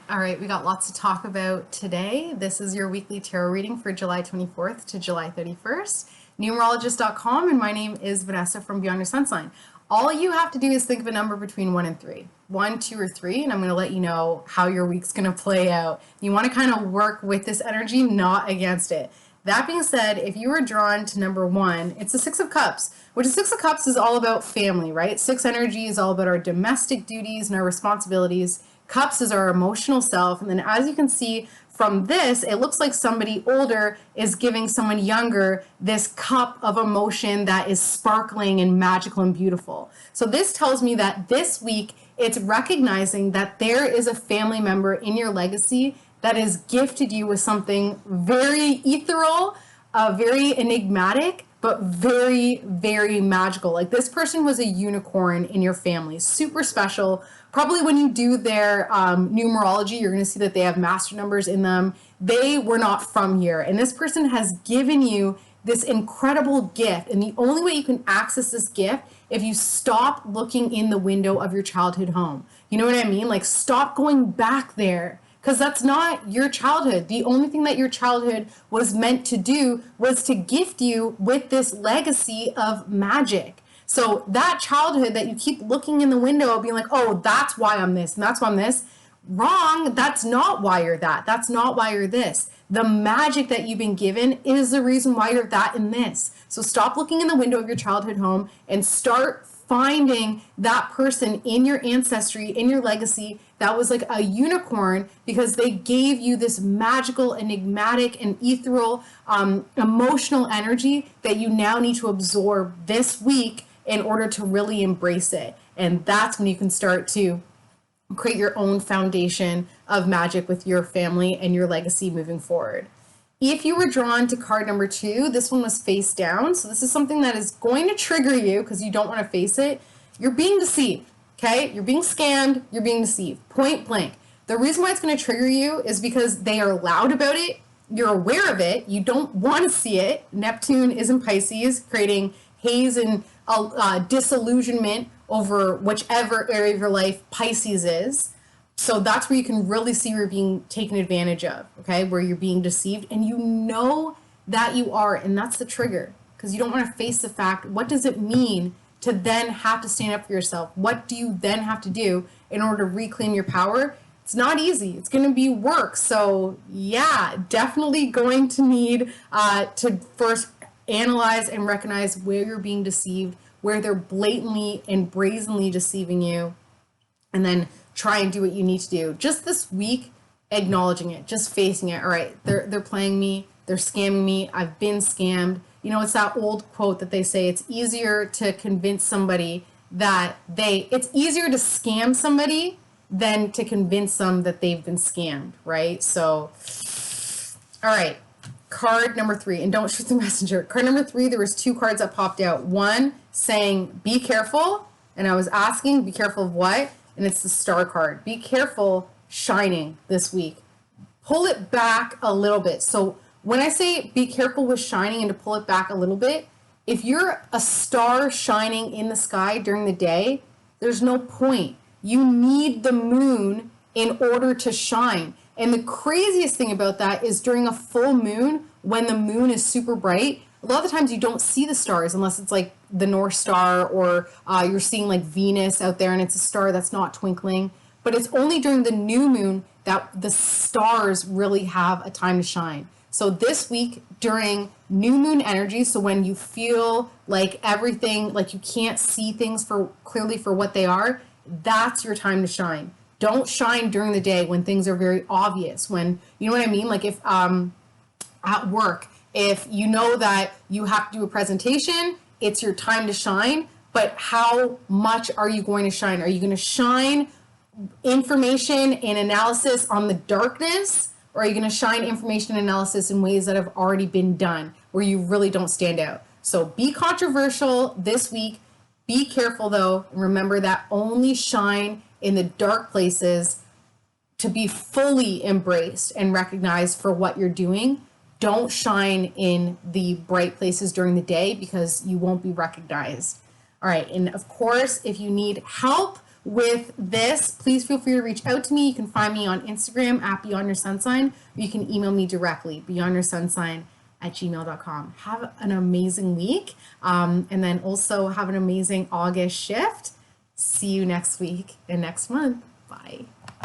All right, we got lots to talk about today. This is your weekly tarot reading for July 24th to July 31st. Numerologist.com, and my name is Vannessa from Beyond Your Sun Sign. All you have to do is think of a number between 1 and 3. 1, 2, or 3, and I'm going to let you know how your week's going to play out. You want to kind of work with this energy, not against it. That being said, if you were drawn to number 1, it's the Six of Cups, which the Six of Cups is all about family, right? 6 energy is all about our domestic duties and our responsibilities. Cups is our emotional self. And then as you can see from this, it looks like somebody older is giving someone younger this cup of emotion that is sparkling and magical and beautiful. So this tells me that this week, it's recognizing that there is a family member in your legacy that has gifted you with something very ethereal, very enigmatic, but very, very magical. Like this person was a unicorn in your family, super special. Probably when you do their numerology, you're going to see that they have master numbers in them. They were not from here. And this person has given you this incredible gift. And the only way you can access this gift if you stop looking in the window of your childhood home. You know what I mean? Like stop going back there. Because that's not your childhood. The only thing that your childhood was meant to do was to gift you with this legacy of magic. So that childhood that you keep looking in the window being like, oh, that's why I'm this and that's why I'm this. Wrong. That's not why you're that. That's not why you're this. The magic that you've been given is the reason why you're that and this. So stop looking in the window of your childhood home and start finding that person in your ancestry, in your legacy, that was like a unicorn because they gave you this magical, enigmatic, and ethereal, emotional energy that you now need to absorb this week in order to really embrace it. And that's when you can start to create your own foundation of magic with your family and your legacy moving forward. If you were drawn to card number 2, this one was face down. So this is something that is going to trigger you because you don't want to face it. You're being deceived, okay? You're being scammed. You're being deceived, point blank. The reason why it's going to trigger you is because they are loud about it. You're aware of it. You don't want to see it. Neptune is in Pisces, creating haze and disillusionment over whichever area of your life Pisces is. So that's where you can really see where you're being taken advantage of, okay? Where you're being deceived and you know that you are, and that's the trigger because you don't want to face the fact, what does it mean to then have to stand up for yourself? What do you then have to do in order to reclaim your power? It's not easy. It's going to be work. So yeah, definitely going to need to first analyze and recognize where you're being deceived, where they're blatantly and brazenly deceiving you, and then try and do what you need to do. Just this week, acknowledging it, just facing it. All right, they're playing me, they're scamming me, I've been scammed. You know, it's that old quote that they say, it's easier to convince somebody that it's easier to scam somebody than to convince them that they've been scammed, right? So, all right, card number 3, and don't shoot the messenger. Card number 3, there was 2 cards that popped out. One saying, be careful, and I was asking, be careful of what? And it's the star card. Be careful shining this week. Pull it back a little bit. So when I say be careful with shining and to pull it back a little bit, if you're a star shining in the sky during the day, there's no point. You need the moon in order to shine. And the craziest thing about that is during a full moon, when the moon is super bright, a lot of the times you don't see the stars unless it's like the North Star or you're seeing like Venus out there and it's a star that's not twinkling. But it's only during the new moon that the stars really have a time to shine. So this week during new moon energy, so when you feel like everything, like you can't see things clearly for what they are, that's your time to shine. Don't shine during the day when things are very obvious. When, you know what I mean? Like if at work, if you know that you have to do a presentation, it's your time to shine, but how much are you going to shine? Are you going to shine information and analysis on the darkness, or are you going to shine information and analysis in ways that have already been done, where you really don't stand out? So be controversial this week. Be careful though, and remember that only shine in the dark places to be fully embraced and recognized for what you're doing. Don't shine in the bright places during the day because you won't be recognized. All right, and of course, if you need help with this, please feel free to reach out to me. You can find me on Instagram at Beyond Your Sun Sign, or you can email me directly, beyondyoursunsign@gmail.com. Have an amazing week, and then also have an amazing August shift. See you next week and next month. Bye.